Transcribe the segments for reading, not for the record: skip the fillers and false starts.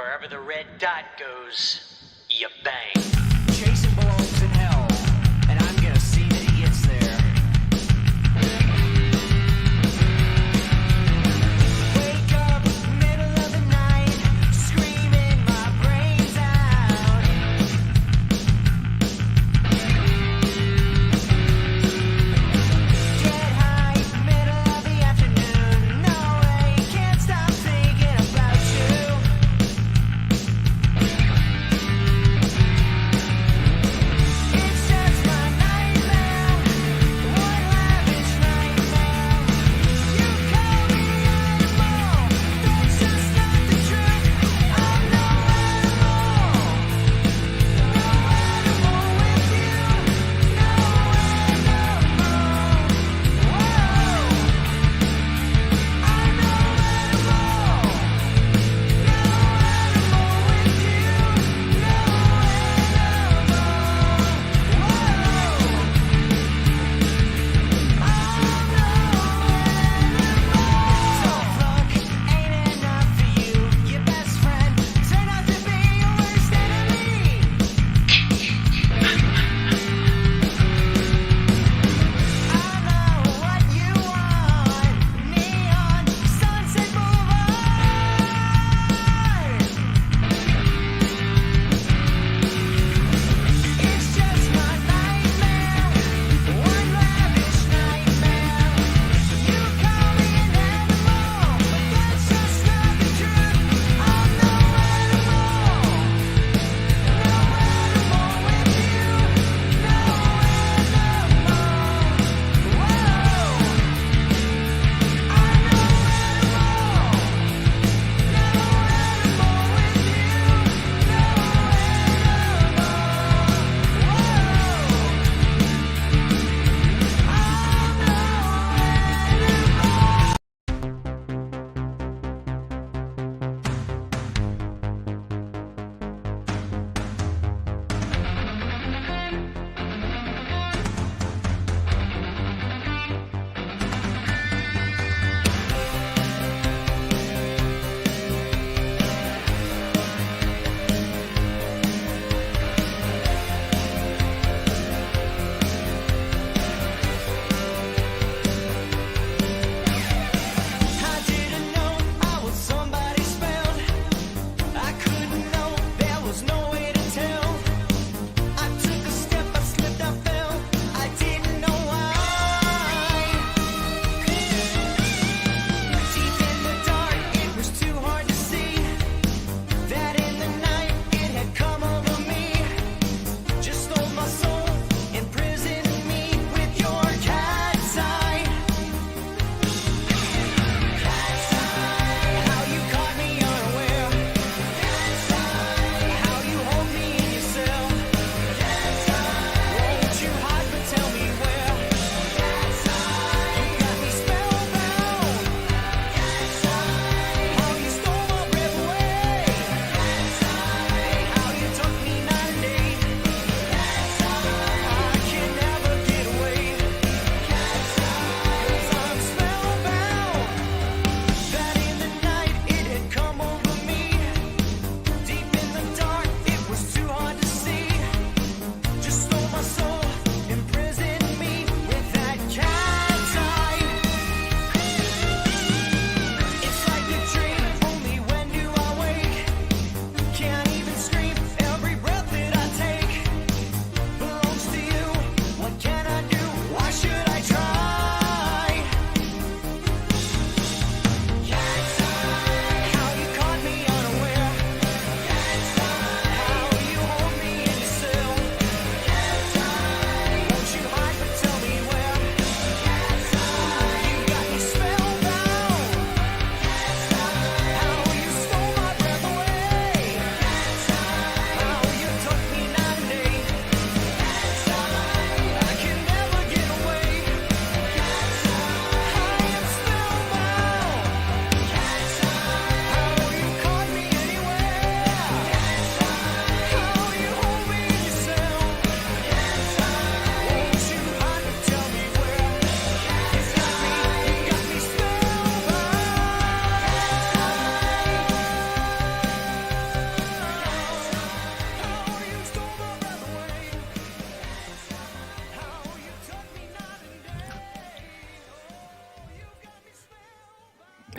Wherever the red dot goes, you bang. Jason belongs in hell, and I'm gonna see that he gets there. Wake up, middle of the night, screaming my brains out. Get high, middle of the afternoon. No way, can't stop thinking about you.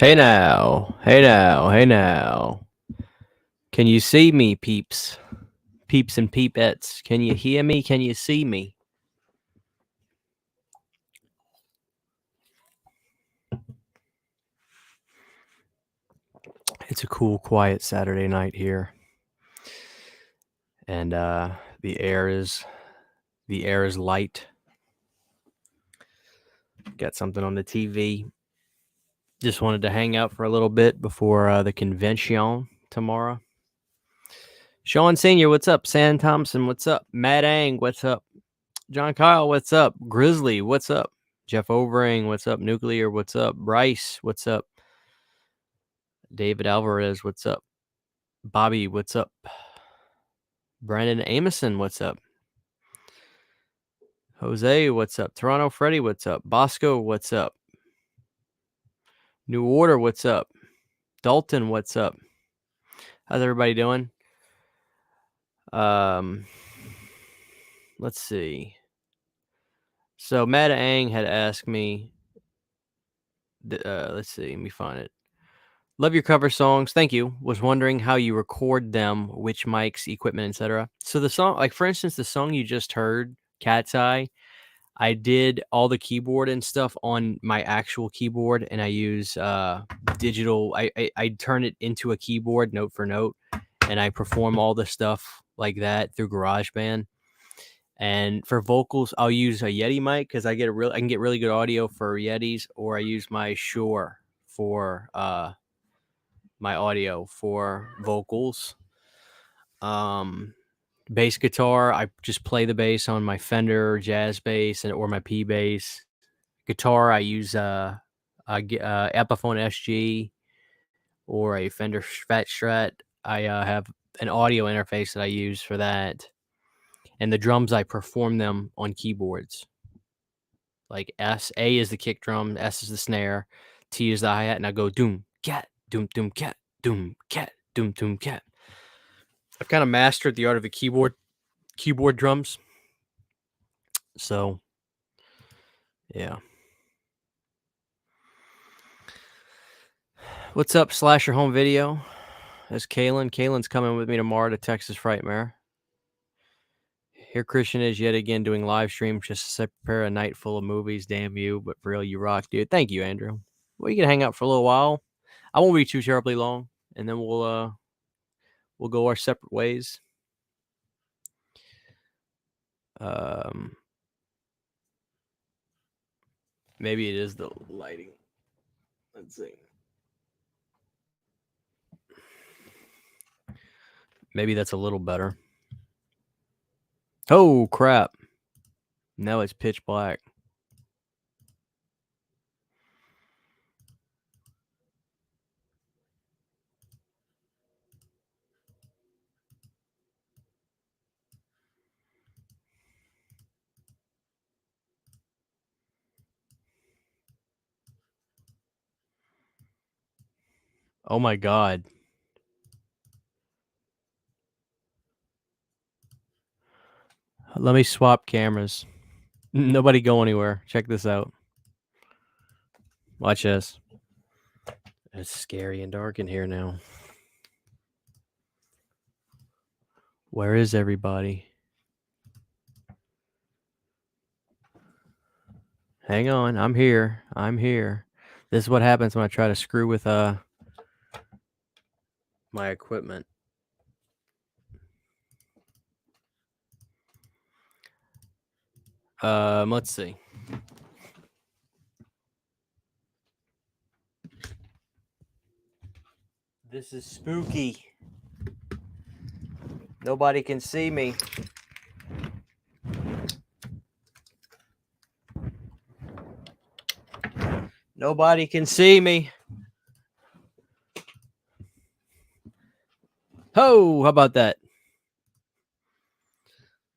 Hey now, hey now, hey now. Can you see me, peeps? Peeps and peepettes. Can you hear me? Can you see me? It's a cool, quiet Saturday night here. And the air is light. Got something on the TV. Just wanted to hang out for a little bit before the convention tomorrow. Sean Sr., what's up? Sam Thompson, what's up? Matt Ang, what's up? John Kyle, what's up? Grizzly, what's up? Jeff Overing, what's up? Nuclear, what's up? Bryce, what's up? David Alvarez, what's up? Bobby, what's up? Brandon Amison, what's up? Jose, what's up? Toronto Freddy, what's up? Bosco, what's up? New Order, what's up? Dalton, what's up? How's everybody doing? Let's see. So Matt Ang had asked me, let's see, let me find it. Love your cover songs. Thank you. Was wondering how you record them, which mics, equipment, etc. So the song, like for instance, the song you just heard, Cat's Eye, I did all the keyboard and stuff on my actual keyboard, and I use digital. I turn it into a keyboard note for note, and I perform all the stuff like that through GarageBand. And for vocals, I'll use a Yeti mic because I can get really good audio for Yetis, or I use my Shure for my audio for vocals. Bass guitar, I just play the bass on my Fender jazz bass or my P bass. Guitar, I use Epiphone SG or a Fender Fat Strat. I have an audio interface that I use for that. And the drums, I perform them on keyboards. Like A is the kick drum, S is the snare, T is the hi-hat, and I go doom, cat, doom, doom, cat, doom, cat, doom, doom, cat. I've kind of mastered the art of the keyboard drums. So, yeah. What's up, Slasher Home Video? That's Kalen. Kalen's coming with me tomorrow to Texas Frightmare. Here Christian is yet again doing live streams just to prepare a night full of movies. Damn you, but for real, you rock, dude. Thank you, Andrew. Well, you can hang out for a little while. I won't be too terribly long, and then we'll go our separate ways. Maybe it is the lighting. Let's see. Maybe that's a little better. Oh, crap. Now it's pitch black. Oh, my God. Let me swap cameras. Nobody go anywhere. Check this out. Watch this. It's scary and dark in here now. Where is everybody? Hang on. I'm here. This is what happens when I try to screw with my equipment. Let's see. This is spooky. Nobody can see me. Nobody can see me. Oh, how about that?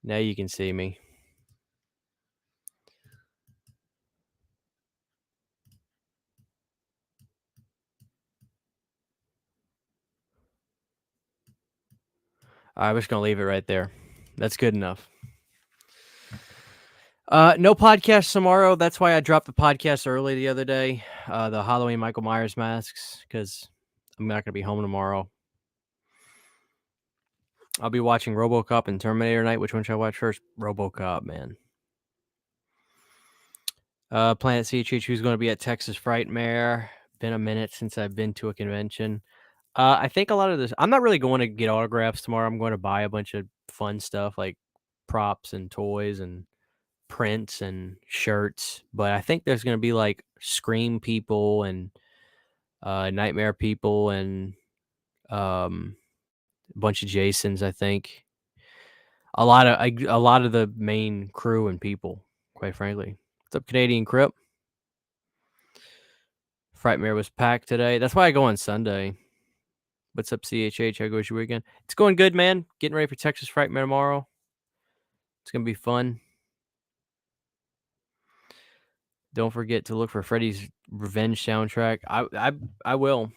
Now you can see me. I'm just going to leave it right there. That's good enough. No podcast tomorrow. That's why I dropped the podcast early the other day. the Halloween Michael Myers masks because I'm not gonna be home tomorrow. I'll be watching RoboCop and Terminator Night. Which one should I watch first? RoboCop, man. Planet CHH, who's going to be at Texas Frightmare. Been a minute since I've been to a convention. I think a lot of this. I'm not really going to get autographs tomorrow. I'm going to buy a bunch of fun stuff like props and toys and prints and shirts. But I think there's going to be like Scream people and Nightmare people and a bunch of Jasons. I think a lot of the main crew and people. Quite frankly, what's up, Canadian Crip? Frightmare was packed today. That's why I go on Sunday. What's up, CHH? How goes your weekend? It's going good, man. Getting ready for Texas Frightmare tomorrow. It's gonna be fun. Don't forget to look for Freddy's Revenge soundtrack. I will.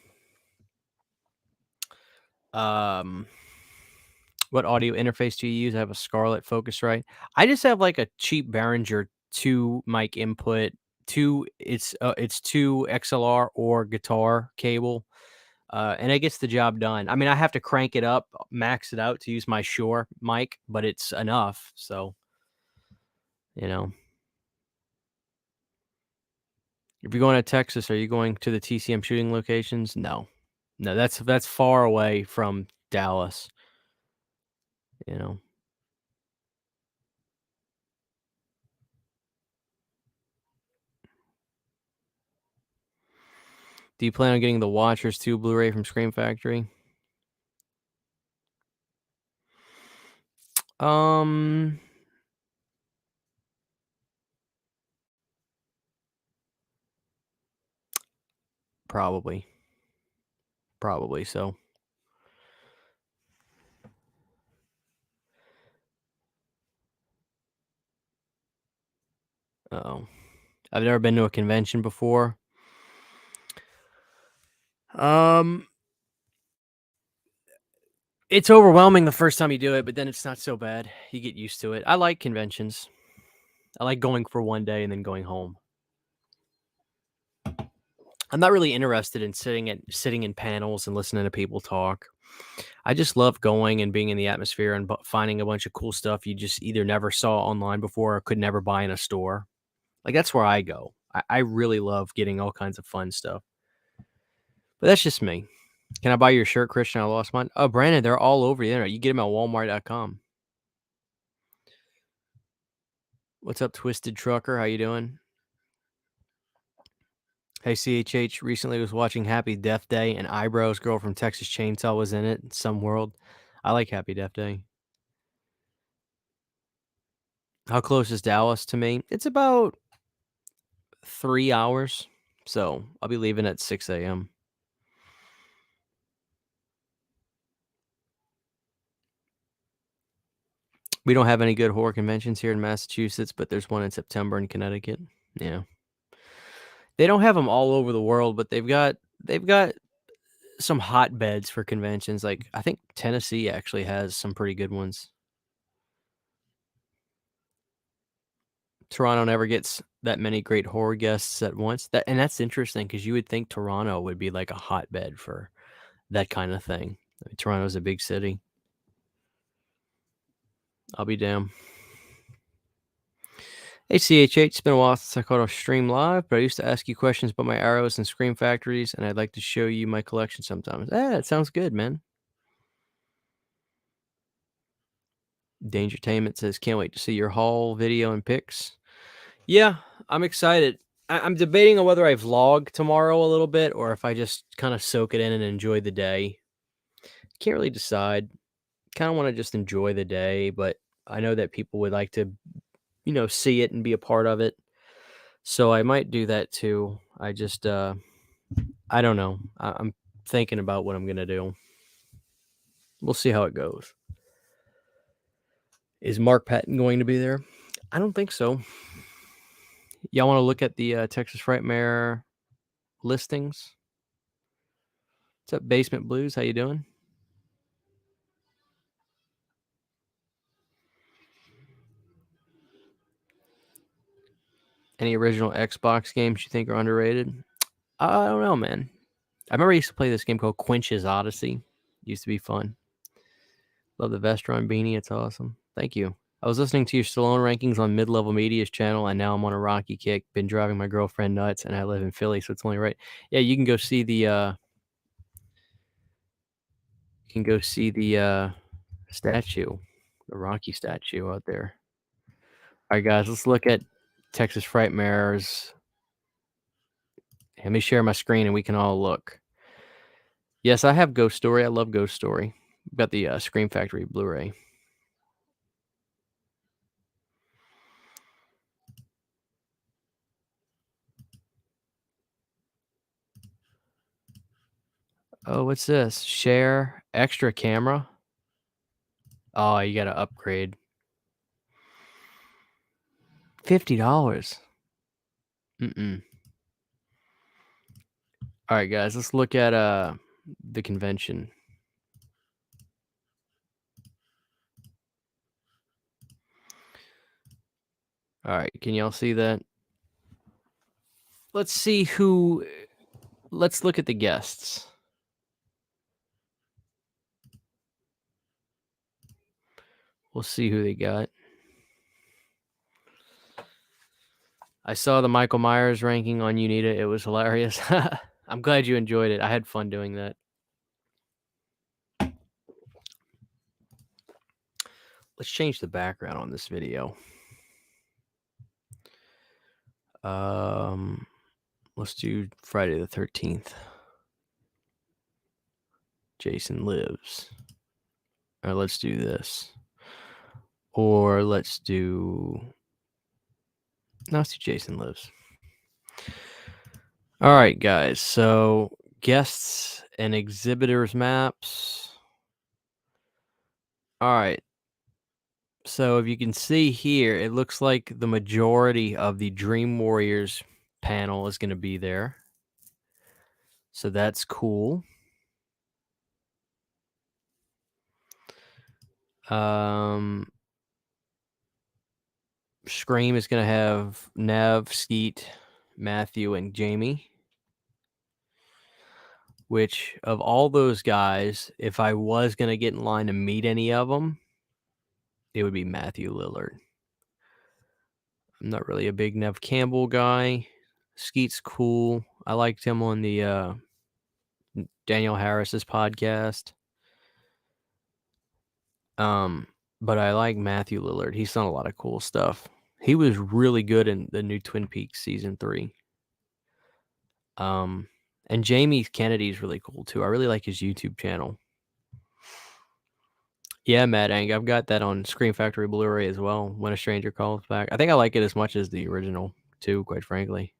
What audio interface do you use? I have a Scarlett Focusrite. I just have like a cheap Behringer 2 mic input. It's two XLR or guitar cable. And it gets the job done. I mean, I have to crank it up, max it out to use my Shure mic, but it's enough. So, you know, if you're going to Texas, are you going to the TCM shooting locations? No, that's far away from Dallas. You know, do you plan on getting the Watchers 2 Blu-ray from Scream Factory? Um, probably so. Oh, I've never been to a convention before. It's overwhelming the first time you do it, but then it's not so bad. You get used to it. I like conventions. I like going for one day and then going home. I'm not really interested in sitting in panels and listening to people talk. I just love going and being in the atmosphere and finding a bunch of cool stuff you just either never saw online before or could never buy in a store. Like that's where I go. I really love getting all kinds of fun stuff. But that's just me. Can I buy your shirt, Christian? I lost mine. Oh, Brandon, they're all over the internet. You get them at Walmart.com. What's up, Twisted Trucker? How you doing? Hey, CHH, recently was watching Happy Death Day, and Eyebrows Girl from Texas Chainsaw was in it. Some World. I like Happy Death Day. How close is Dallas to me? It's about 3 hours. So I'll be leaving at 6 a.m. We don't have any good horror conventions here in Massachusetts, but there's one in September in Connecticut. Yeah. They don't have them all over the world, but they've got some hotbeds for conventions. Like I think Tennessee actually has some pretty good ones. Toronto never gets that many great horror guests at once. That's interesting because you would think Toronto would be like a hotbed for that kind of thing. I mean, Toronto's a big city. I'll be damned. Hey CHH, it's been a while since I caught a stream live, but I used to ask you questions about my arrows and Scream Factories, and I'd like to show you my collection sometimes. It sounds good, man. Dangertainment says, can't wait to see your haul video and pics. Yeah, I'm excited. I'm debating on whether I vlog tomorrow a little bit or if I just kind of soak it in and enjoy the day. Can't really decide. Kind of want to just enjoy the day, but I know that people would like to, see it and be a part of it. So I might do that too. I just, I don't know. I'm thinking about what I'm going to do. We'll see how it goes. Is Mark Patton going to be there? I don't think so. Y'all want to look at the Texas Frightmare listings? What's up, Basement Blues? How you doing? Any original Xbox games you think are underrated? I don't know, man. I remember I used to play this game called Quinch's Odyssey. Used to be fun. Love the Vestron beanie. It's awesome. Thank you. I was listening to your Stallone rankings on Mid-Level Media's channel, and now I'm on a Rocky kick. Been driving my girlfriend nuts, and I live in Philly, so it's only right. Yeah, you can go see the statue, the Rocky statue out there. All right, guys, let's look at Texas Frightmare's. Let me share my screen, and we can all look. Yes, I have Ghost Story. I love Ghost Story. Got the Scream Factory Blu-ray. Oh, what's this? Share extra camera. Oh, you got to upgrade. $50. Mm-mm. All right, guys, let's look at the convention. All right, can y'all see that? Let's see who. Let's look at the guests. We'll see who they got. I saw the Michael Myers ranking on Unita. It was hilarious. I'm glad you enjoyed it. I had fun doing that. Let's change the background on this video. Let's do Friday the 13th. Jason Lives. Or let's do this. Or let's do. No, let's do Jason Lives. All right, guys. So guests and exhibitors maps. All right. So if you can see here, it looks like the majority of the Dream Warriors panel is going to be there. So that's cool. Scream is going to have Nev, Skeet, Matthew, and Jamie. Which, of all those guys, if I was going to get in line to meet any of them, it would be Matthew Lillard. I'm not really a big Nev Campbell guy. Skeet's cool. I liked him on the Daniel Harris's podcast. But I like Matthew Lillard. He's done a lot of cool stuff. He was really good in the new Twin Peaks season 3. And Jamie Kennedy's really cool too. I really like his YouTube channel. Yeah, Matt Ang, I've got that on Scream Factory Blu-ray as well. When a Stranger Calls Back. I think I like it as much as the original too, quite frankly.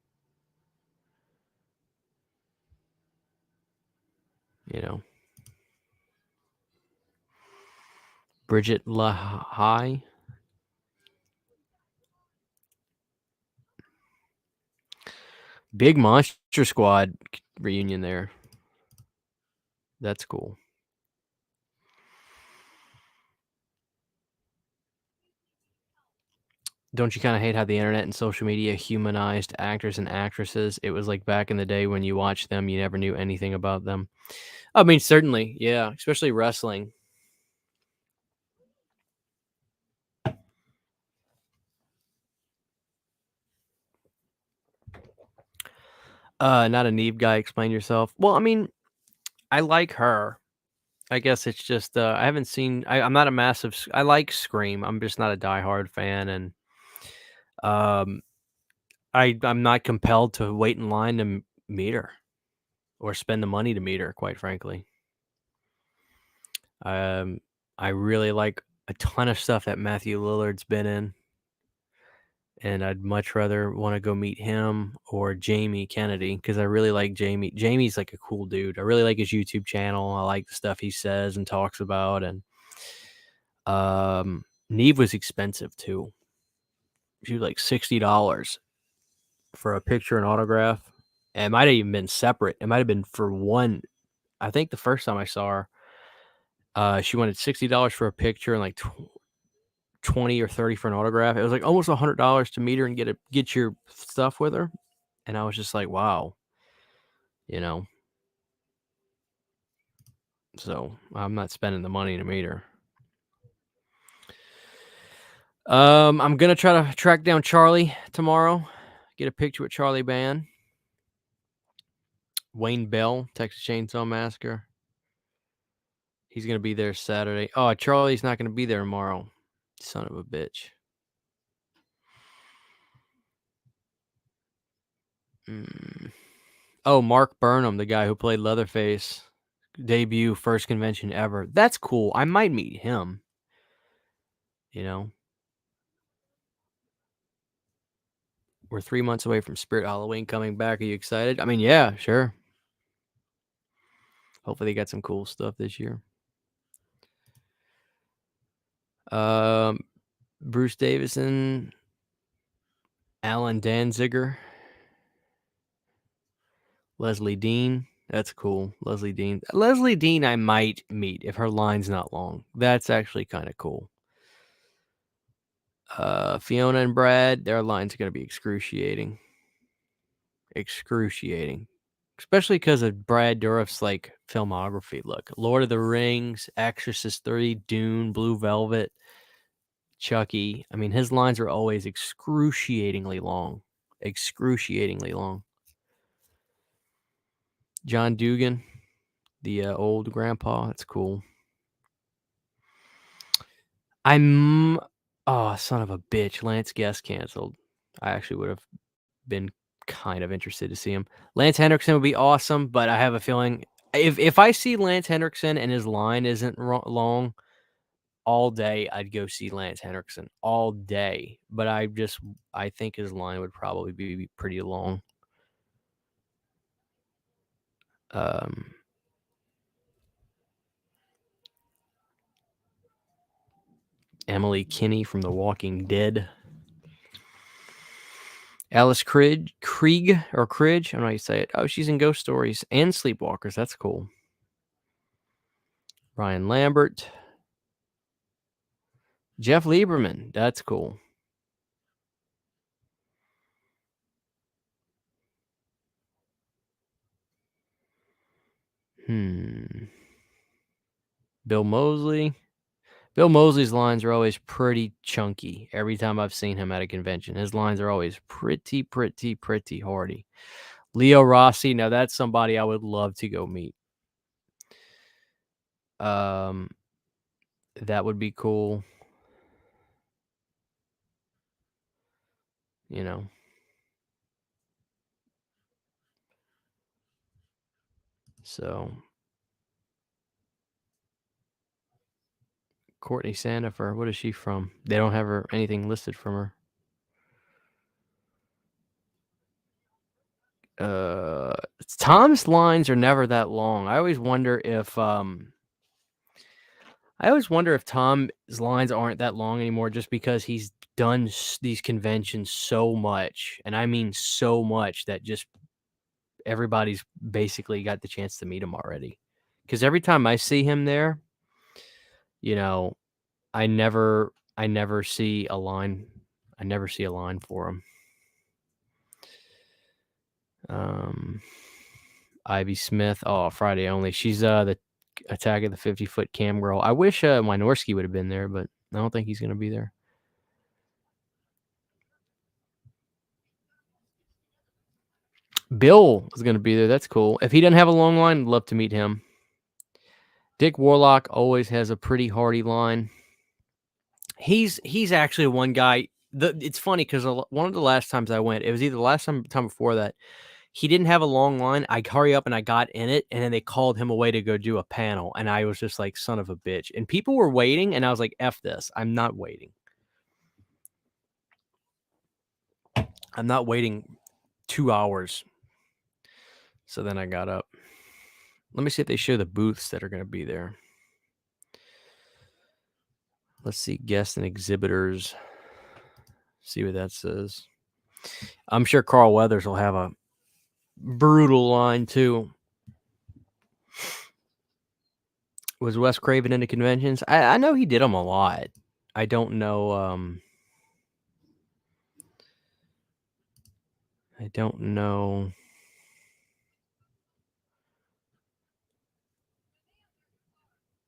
You know, Bridget LaHaye. Big Monster Squad reunion there. That's cool. Don't you kind of hate how the internet and social media humanized actors and actresses? It was like back in the day when you watched them, you never knew anything about them. I mean, certainly, yeah, especially wrestling. Not a Neve guy. Explain yourself. Well, I mean, I like her. I guess it's just I haven't seen. I'm not a massive. I like Scream. I'm just not a diehard fan, and I'm not compelled to wait in line to meet her or spend the money to meet her. Quite frankly, I really like a ton of stuff that Matthew Lillard's been in, and I'd much rather want to go meet him or Jamie Kennedy because I really like Jamie. Jamie's like a cool dude. I really like his YouTube channel. I like the stuff he says and talks about, and Neve was expensive too. She was like $60 for a picture and autograph. And it might have even been separate. It might have been for one. I think the first time I saw her, she wanted $60 for a picture and like 20 or 30 for an autograph. It was like almost $100 to meet her and get your stuff with her. And I was just like, wow. you know. So I'm not spending the money to meet her. I'm gonna try to track down Charlie tomorrow. Get a picture with Charlie Band. Wayne Bell, Texas Chainsaw Massacre. He's gonna be there Saturday. Oh, Charlie's not gonna be there tomorrow. Son of a bitch. Oh, Mark Burnham, the guy who played Leatherface. Debut, first convention ever. That's cool. I might meet him. You know? We're 3 months away from Spirit Halloween coming back. Are you excited? I mean, yeah, sure. Hopefully they got some cool stuff this year. Bruce Davison, Alan Danziger, Leslie Dean. That's cool. Leslie Dean. Leslie Dean I might meet if her line's not long. That's actually kind of cool. Fiona and Brad, their line's going to be excruciating. Excruciating. Especially because of Brad Dourif's like filmography. Look, Lord of the Rings, Exorcist 3, Dune, Blue Velvet, Chucky. I mean, his lines are always excruciatingly long. Excruciatingly long. John Dugan, the old grandpa. That's cool. Oh, son of a bitch. Lance Guest canceled. I actually would have been kind of interested to see him. Lance Henriksen would be awesome, but I have a feeling if I see Lance Henriksen and his line isn't long all day, I'd go see Lance Henriksen all day. But I think his line would probably be pretty long. Emily Kinney from The Walking Dead. Alice Krieg, I don't know how you say it. Oh, she's in Ghost Stories and Sleepwalkers. That's cool. Ryan Lambert. Jeff Lieberman. That's cool. Bill Moseley. Bill Moseley's lines are always pretty chunky. Every time I've seen him at a convention, his lines are always pretty hardy. Leo Rossi. Now that's somebody I would love to go meet. That would be cool. You know. So Courtney Sandifer, what is she from? They don't have anything listed from her. Tom's lines are never that long. I always wonder if Tom's lines aren't that long anymore just because he's done these conventions so much, and I mean so much that just everybody's basically got the chance to meet him already. Because every time I see him there, you know, I never see a line. I never see a line for him. Ivy Smith. Oh, Friday only. She's the Attack of the 50-Foot Cam Girl. I wish Wynorski would have been there, but I don't think he's going to be there. Bill is going to be there. That's cool. If he doesn't have a long line, I'd love to meet him. Dick Warlock always has a pretty hardy line. He's actually one guy. It's funny because one of the last times I went, it was either the last time before that, he didn't have a long line. I hurry up and I got in it, and then they called him away to go do a panel, and I was just like, son of a bitch. And people were waiting, and I was like, F this. I'm not waiting. I'm not waiting 2 hours. So then I got up. Let me see if they show the booths that are going to be there. Let's see, guests and exhibitors. See what that says. I'm sure Carl Weathers will have a brutal line too. Was Wes Craven into conventions? I know he did them a lot. I don't know. I don't know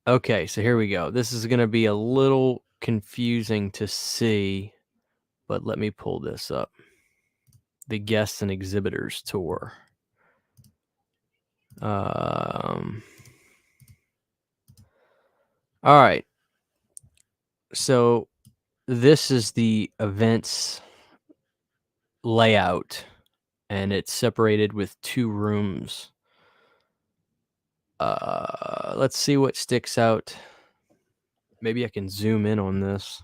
Okay, so here we go. This is gonna be a little confusing to see, but let me pull this up. The Guests and Exhibitors Tour. All right. So this is the events layout, and it's separated with 2 rooms. Let's see what sticks out. Maybe I can zoom in on this.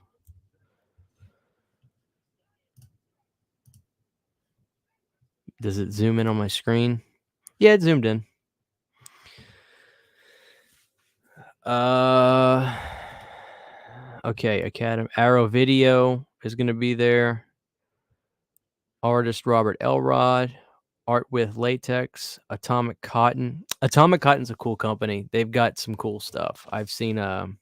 Does it zoom in on my screen? Yeah, it zoomed in. Okay, Academy Arrow Video is gonna be there. Artist Robert Elrod, Art with Latex, Atomic Cotton. Atomic Cotton's a cool company. They've got some cool stuff. I've seen some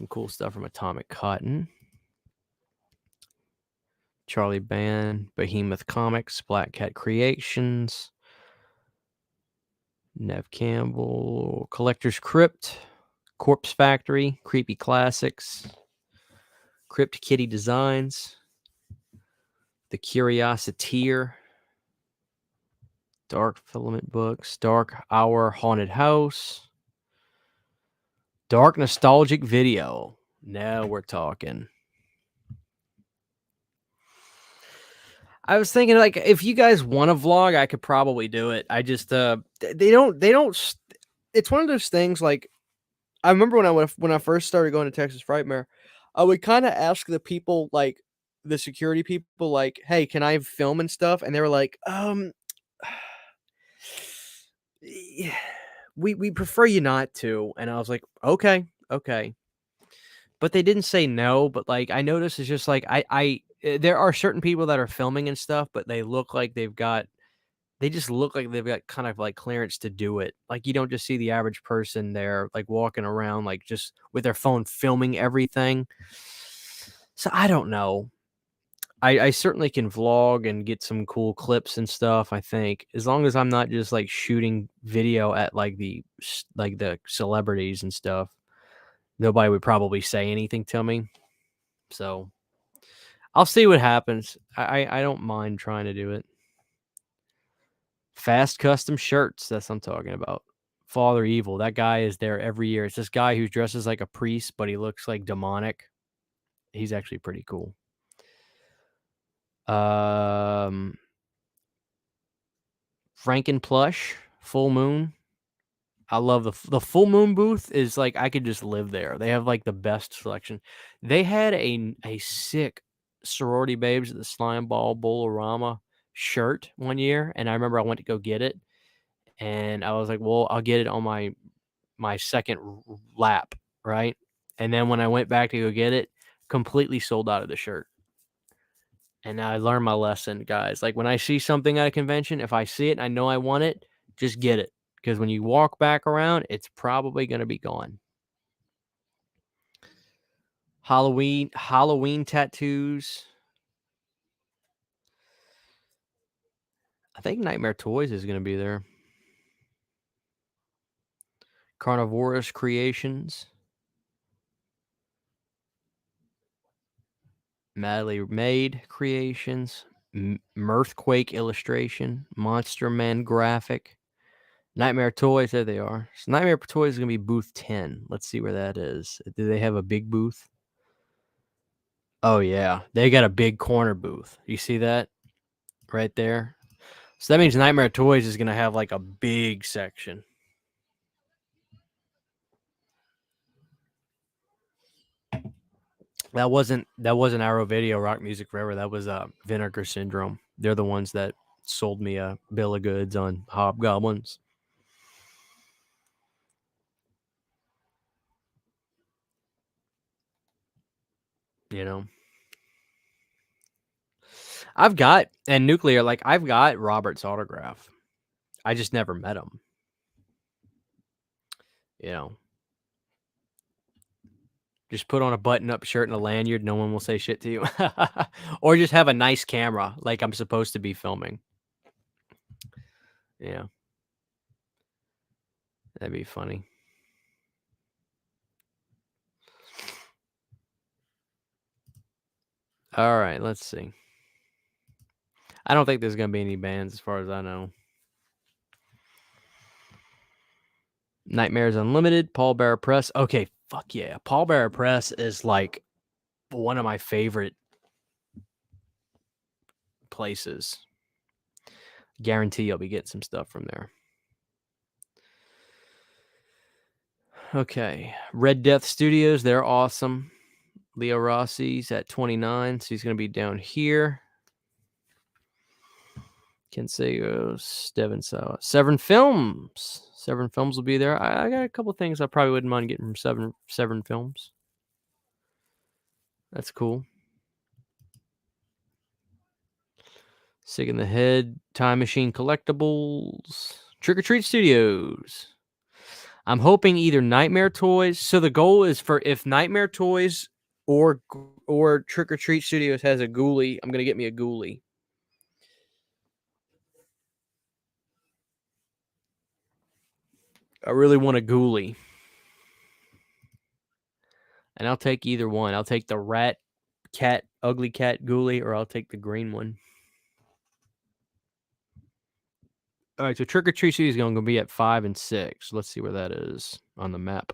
cool stuff from Atomic Cotton. Charlie Band, Behemoth Comics, Black Cat Creations, Nev Campbell, Collector's Crypt, Corpse Factory, Creepy Classics, Crypt Kitty Designs, The Curiositeer, Dark Filament Books, Dark Hour Haunted House, Dark Nostalgic Video. Now we're talking. I was thinking, like, if you guys want to vlog, I could probably do it. I just they don't it's one of those things. Like, I remember when I first started going to Texas Frightmare, I would kind of ask the people, like the security people, like, "Hey, can I film and stuff?" And they were like, we prefer you not to." And I was like, "Okay, okay." But they didn't say no. But like, I noticed it's just like there are certain people that are filming and stuff, but they just look like they've got kind of like clearance to do it. Like, you don't just see the average person there like walking around like just with their phone filming everything. So I don't know. I certainly can vlog and get some cool clips and stuff, I think, as long as I'm not just like shooting video at like the celebrities and stuff. Nobody would probably say anything to me. So I'll see what happens. I don't mind trying to do it. Fast custom shirts. That's what I'm talking about. Father Evil. That guy is there every year. It's this guy who dresses like a priest, but he looks like demonic. He's actually pretty cool. Franken Plush. Full Moon. I love the Full Moon booth. Is like, I could just live there. They have like the best selection. They had a sick sorority babes at the Slime Ball Bolorama shirt one year, and I remember I went to go get it, and I was like, "Well, I'll get it on my second lap, right?" And then when I went back to go get it, completely sold out of the shirt. And I learned my lesson, guys. Like, when I see something at a convention, if I see it and I know I want it, just get it. Because when you walk back around, it's probably going to be gone. Halloween tattoos. I think Nightmare Toys is going to be there. Carnivorous Creations. Madly Made Creations. Mirthquake Illustration. Monster Man Graphic. Nightmare Toys. There they are. So Nightmare Toys is going to be booth 10. Let's see where that is. Do they have a big booth? Oh, yeah. They got a big corner booth. You see that right there? So that means Nightmare Toys is going to have like a big section. That wasn't Arrow Video Rock Music Forever. That was Vinegar Syndrome. They're the ones that sold me a bill of goods on Hobgoblins. You know, I've got Robert's autograph. I just never met him. You know, just put on a button-up shirt and a lanyard. No one will say shit to you. Or just have a nice camera like I'm supposed to be filming. Yeah. That'd be funny. All right, let's see. I don't think there's gonna be any bans as far as I know. Nightmares Unlimited, Paul Bearer Press. Okay, fuck yeah. Paul Bearer Press is like one of my favorite places. Guarantee I'll be getting some stuff from there. Okay. Red Death Studios, they're awesome. Leo Rossi's at 29, so he's going to be down here. Kensegos, Devin Sawa. Severn Films. Severn Films will be there. I got a couple things I probably wouldn't mind getting from Severn Films. That's cool. Sick in the Head, Time Machine Collectibles, Trick or Treat Studios. I'm hoping either Nightmare Toys. So the goal is for if Nightmare Toys or Trick or Treat Studios has a ghoulie, I'm gonna get me a ghoulie. I really want a ghoulie, and I'll take either one. I'll take the ugly cat ghoulie, or I'll take the green one. All right, so Trick or Treat Studios is going to be at 5 and 6. Let's see where that is on the map.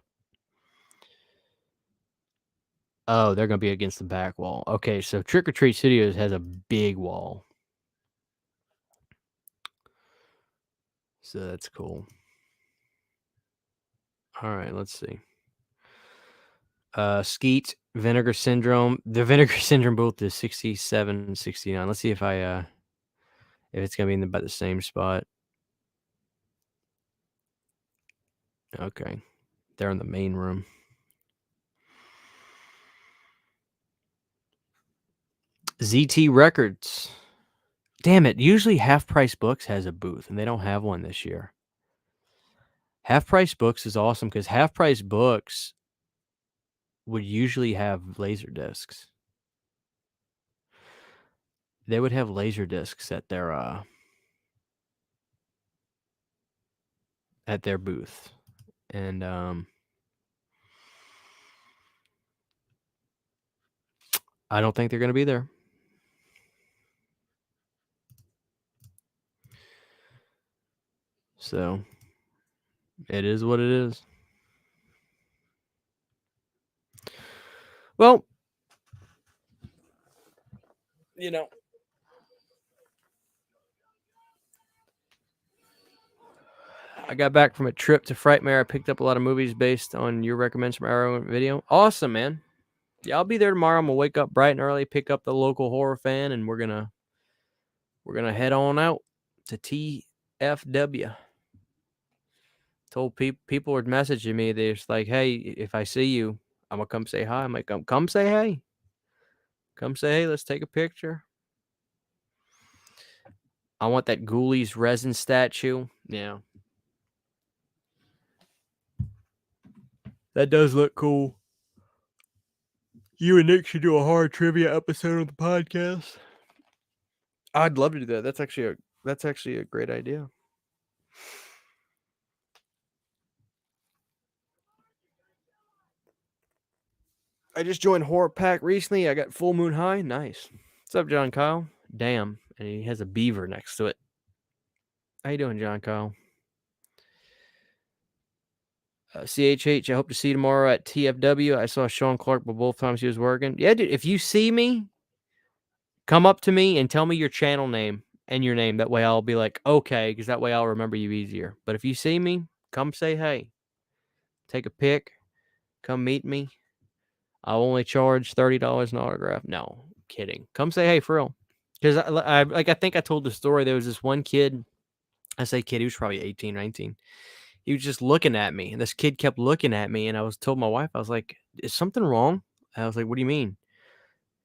Oh, they're going to be against the back wall. Okay, so Trick or Treat Studios has a big wall. So that's cool. All right, let's see. Skeet, Vinegar Syndrome. The Vinegar Syndrome booth is 67, 69. Let's see if if it's going to be in about the same spot. Okay. They're in the main room. ZT Records. Damn it. Usually Half Price Books has a booth, and they don't have one this year. Half Price Books is awesome because Half Price Books would usually have laser discs. They would have laser discs at their booth. And I don't think they're going to be there. So it is what it is. Well, you know, I got back from a trip to Frightmare. I picked up a lot of movies based on your recommendations from our video. Awesome, man. Yeah, I'll be there tomorrow. I'm gonna wake up bright and early, pick up the local horror fan, and we're gonna head on out to TFW. Told people were messaging me. They're just like, "Hey, if I see you, I'm gonna come say hi." I'm like, "Come say hey. Come say hey. Let's take a picture." I want that Ghoulies resin statue. Yeah, that does look cool. You and Nick should do a horror trivia episode on the podcast. I'd love to do that. That's actually a great idea. I just joined Horror Pack recently. I got Full Moon High. Nice. What's up, John Kyle? Damn. And he has a beaver next to it. How you doing, John Kyle? CHH, I hope to see you tomorrow at TFW. I saw Sean Clark both times he was working. Yeah, dude, if you see me, come up to me and tell me your channel name and your name. That way I'll be like, okay, because that way I'll remember you easier. But if you see me, come say hey. Take a pic. Come meet me. I'll only charge $30 an autograph. No, kidding. Come say hey for real. Because I think I told the story. There was this one kid. I say kid, he was probably 18, 19. He was just looking at me, and this kid kept looking at me, and I told my wife, I was like, "Is something wrong?" I was like, "What do you mean?"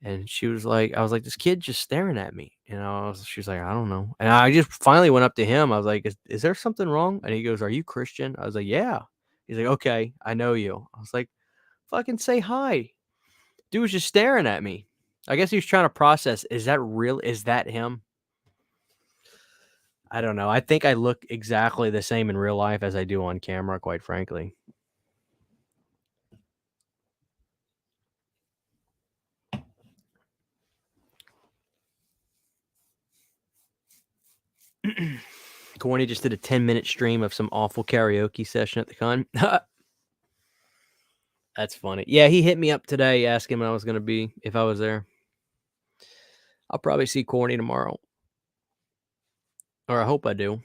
And she was like, I was like, "This kid just staring at me." She was like, "I don't know." And I just finally went up to him. I was like, "Is there something wrong?" And he goes, "Are you Christian?" I was like, "Yeah." He's like, "Okay, I know you." I was like, "Fucking say hi." Dude was just staring at me. I guess he was trying to process, is that real? Is that him? I don't know. I think I look exactly the same in real life as I do on camera, quite frankly. Corny just did a 10-minute stream of some awful karaoke session at the con. That's funny. Yeah, he hit me up today asking when I was going to be, if I was there. I'll probably see Corny tomorrow. Or I hope I do.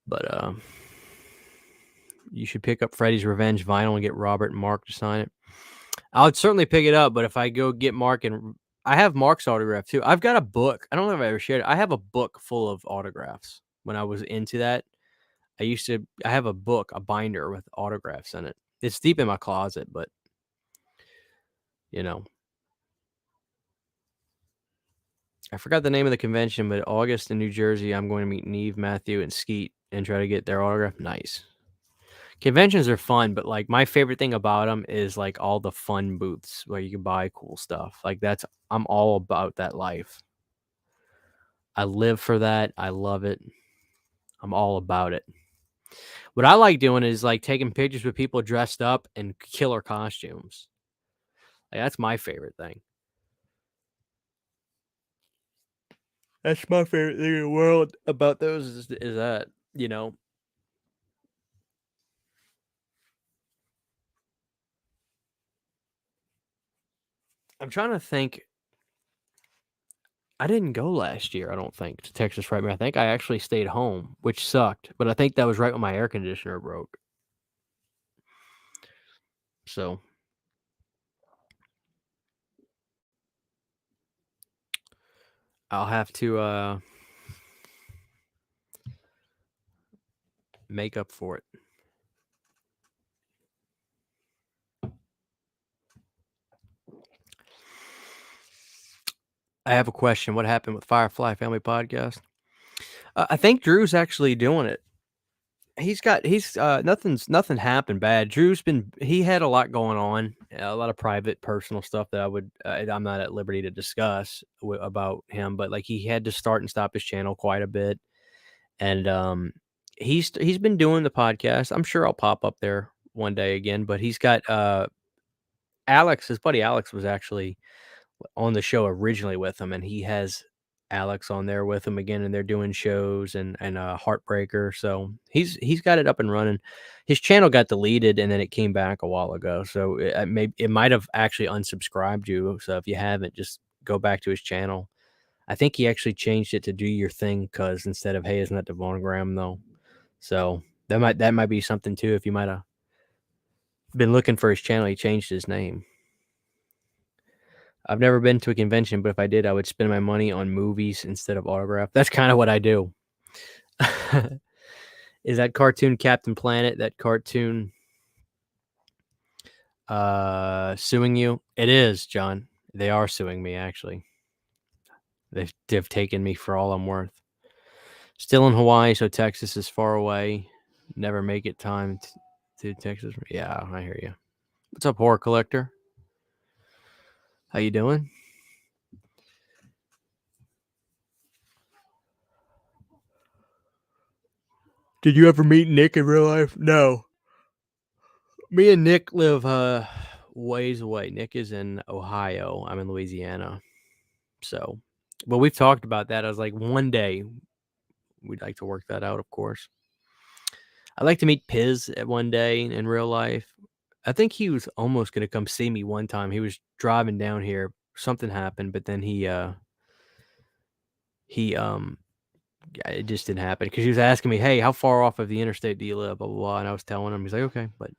But you should pick up Freddy's Revenge vinyl and get Robert and Mark to sign it. I would certainly pick it up, but if I go get Mark and I have Mark's autograph too. I've got a book. I don't know if I ever shared it. I have a book full of autographs. When I was into that, I have a book, a binder with autographs in it. It's deep in my closet, but you know, I forgot the name of the convention, but August in New Jersey, I'm going to meet Neve, Matthew, and Skeet and try to get their autograph. Nice. Conventions are fun, but like my favorite thing about them is like all the fun booths where you can buy cool stuff. Like I'm all about that life. I live for that. I love it. I'm all about it. What I like doing is like taking pictures with people dressed up in killer costumes. Like that's my favorite thing. That's my favorite thing in the world about those is that, you know. I'm trying to think. I didn't go last year, I don't think, to Texas Frightmare. I think I actually stayed home, which sucked. But I think that was right when my air conditioner broke. So I'll have to make up for it. I have a question. What happened with Firefly Family Podcast? I think Drew's actually doing it. Nothing happened bad. He had a lot going on, a lot of private personal stuff that I'm not at liberty to discuss about him, but like he had to start and stop his channel quite a bit. And he's been doing the podcast. I'm sure I'll pop up there one day again, but he's got Alex, his buddy Alex was actually on the show originally with him, and he has Alex on there with him again, and they're doing shows and Heartbreaker. So he's got it up and running. His channel got deleted and then it came back a while ago. So it might have actually unsubscribed you. So if you haven't, just go back to his channel. I think he actually changed it to Do Your Thing, cuz instead of Hey, Isn't That Devon Graham though. So that might be something too. If you might have been looking for his channel, he changed his name. I've never been to a convention, but if I did, I would spend my money on movies instead of autograph. That's kind of what I do. Is that cartoon Captain Planet, that cartoon suing you? It is, John. They are suing me, actually. They've taken me for all I'm worth. Still in Hawaii, so Texas is far away. Never make it time to Texas. Yeah, I hear you. What's up, Horror Collector? How you doing? Did you ever meet Nick in real life? No. Me and Nick live ways away. Nick is in Ohio. I'm in Louisiana. So, but we've talked about that. I was like, one day we'd like to work that out, of course. I'd like to meet Piz at one day in real life. I think he was almost going to come see me one time. He was driving down here. Something happened, but then it just didn't happen because he was asking me, "Hey, how far off of the interstate do you live?" Blah blah blah, and I was telling him. He's like, "Okay," but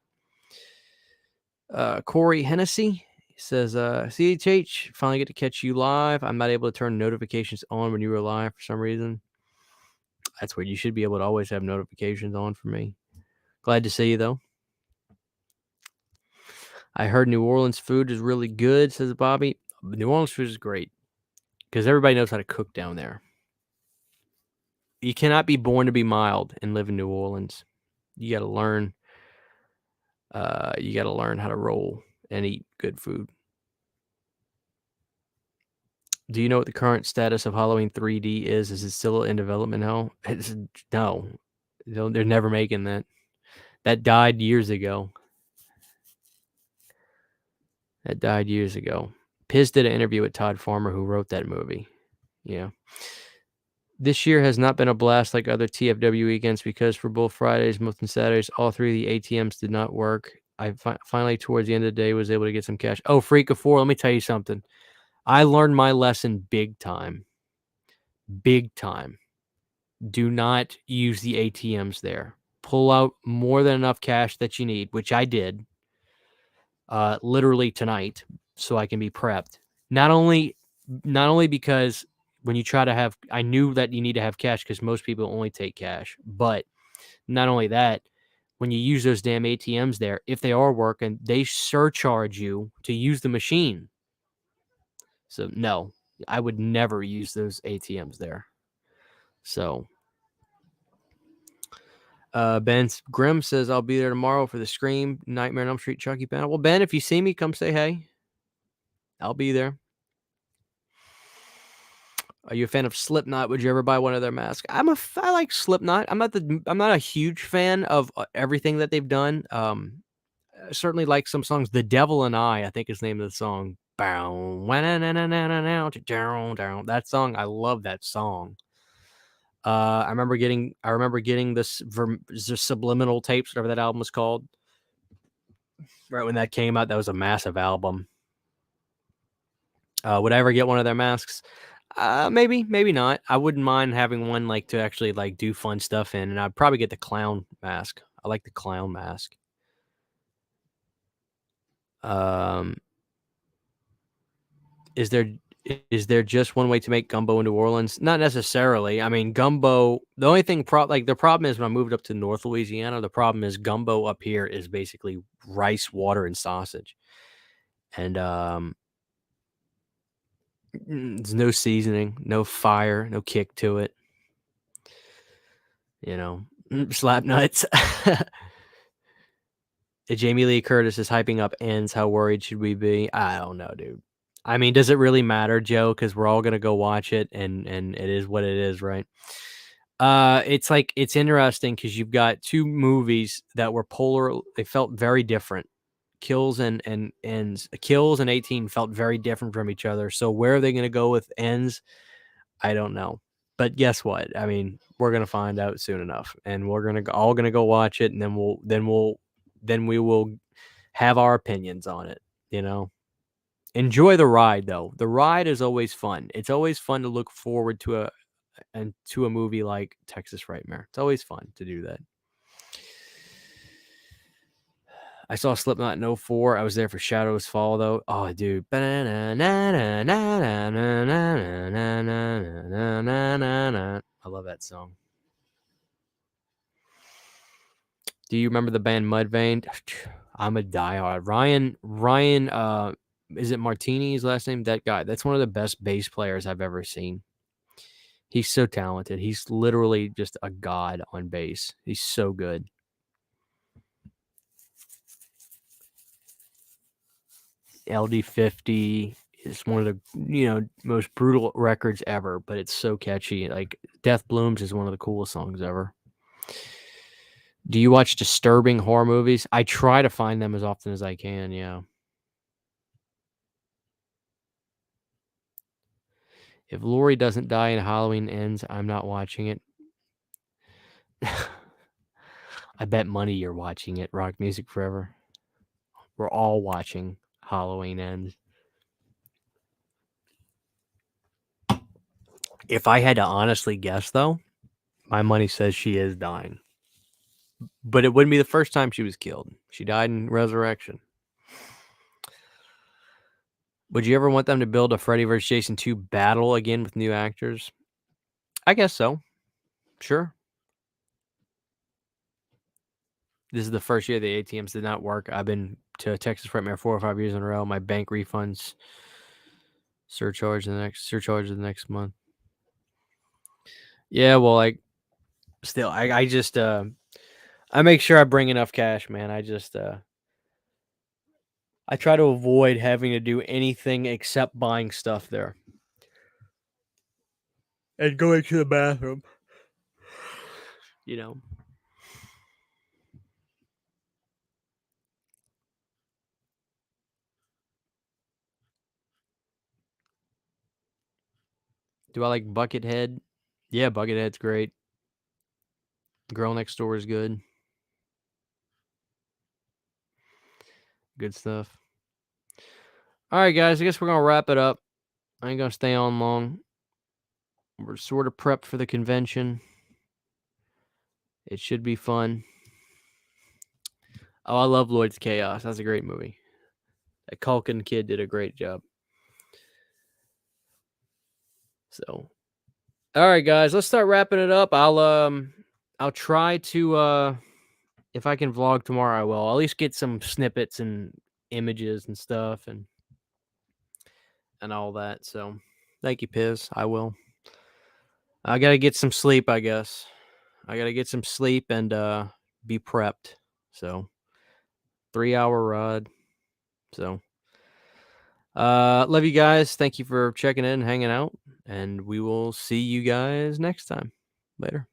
Corey Hennessy says, "CHH, finally get to catch you live. I'm not able to turn notifications on when you were live for some reason. That's weird. You should be able to always have notifications on for me. Glad to see you though. I heard New Orleans food is really good," says Bobby. New Orleans food is great because everybody knows how to cook down there. You cannot be born to be mild and live in New Orleans. You got to learn. You got to learn how to roll and eat good food. Do you know what the current status of Halloween 3D is? Is it still in development now? No. They're never making that. That died years ago. Piz did an interview with Todd Farmer, who wrote that movie. Yeah. This year has not been a blast like other TFW weekends because for both Fridays, most and Saturdays, all three of the ATMs did not work. I finally, towards the end of the day, was able to get some cash. Oh, Freak of Four, let me tell you something. I learned my lesson big time. Big time. Do not use the ATMs there. Pull out more than enough cash that you need, which I did literally tonight, so I can be prepped. Not only because when you try to have, I knew that you need to have cash because most people only take cash, but not only that, when you use those damn ATMs there, if they are working, they surcharge you to use the machine. So no, I would never use those ATMs there. So Ben Grimm says I'll be there tomorrow for the Scream Nightmare on Elm Street Chucky panel. Well, Ben, if you see me, come say hey. I'll be there. Are you a fan of Slipknot? Would you ever buy one of their masks? I like Slipknot. I'm not a huge fan of everything that they've done. I certainly like some songs. The Devil and I think is the name of the song. That song, I love that song. I remember getting this Subliminal Tapes, whatever that album was called. Right when that came out, that was a massive album. Would I ever get one of their masks? Maybe not. I wouldn't mind having one like to actually like do fun stuff in, and I'd probably get the clown mask. I like the clown mask. Is there just one way to make gumbo in New Orleans? Not necessarily. I mean, gumbo. The only thing the problem is when I moved up to North Louisiana, the problem is gumbo up here is basically rice, water, and sausage, and there's no seasoning, no fire, no kick to it. You know, slap nuts. Jamie Lee Curtis is hyping up Ends. How worried should we be? I don't know, dude. I mean, does it really matter, Joe? Because we're all gonna go watch it, and it is what it is, right? It's interesting because you've got two movies that were polar. They felt very different. Kills and Ends. Kills and 18 felt very different from each other. So where are they gonna go with Ends? I don't know. But guess what? I mean, we're gonna find out soon enough, and we're all gonna go watch it, and then we will have our opinions on it. You know, enjoy the ride though. The ride is always fun. It's always fun to look forward to a movie like Texas Frightmare. It's always fun to do that. I saw Slipknot in 04. I was there for Shadows Fall though. Oh, dude. I love that song. Do you remember the band Mudvayne? I'm a diehard. Ryan, is it Martini's last name? That guy. That's one of the best bass players I've ever seen. He's so talented. He's literally just a god on bass. He's so good. LD50 is one of the most brutal records ever, but it's so catchy. Like Death Blooms is one of the coolest songs ever. Do you watch disturbing horror movies? I try to find them as often as I can, yeah. If Laurie doesn't die and Halloween ends, I'm not watching it. I bet money you're watching it, Rock Music Forever. We're all watching Halloween Ends. If I had to honestly guess, though, my money says she is dying. But it wouldn't be the first time she was killed. She died in Resurrection. Would you ever want them to build a Freddy vs. Jason 2 battle again with new actors? I guess so. Sure. This is the first year the ATMs did not work. I've been to Texas Frightmare 4 or 5 years in a row. My bank refunds surcharge the next month. Yeah, well, like still, I just I make sure I bring enough cash, man. I try to avoid having to do anything except buying stuff there. and going to the bathroom. You know. Do I like Buckethead? Yeah, Buckethead's great. Girl Next Door is good. Good stuff. All right, guys. I guess we're gonna wrap it up. I ain't gonna stay on long. We're sort of prepped for the convention. It should be fun. Oh, I love Lloyd's Chaos. That's a great movie. That Culkin kid did a great job. So, all right, guys, let's start wrapping it up. I'll try to if I can vlog tomorrow, I will. I'll at least get some snippets and images and stuff and all that. So, thank you, Piz. I will. I gotta get some sleep, I guess. I gotta get some sleep and be prepped. So 3-hour ride. So love you guys. Thank you for checking in and hanging out. And we will see you guys next time. Later.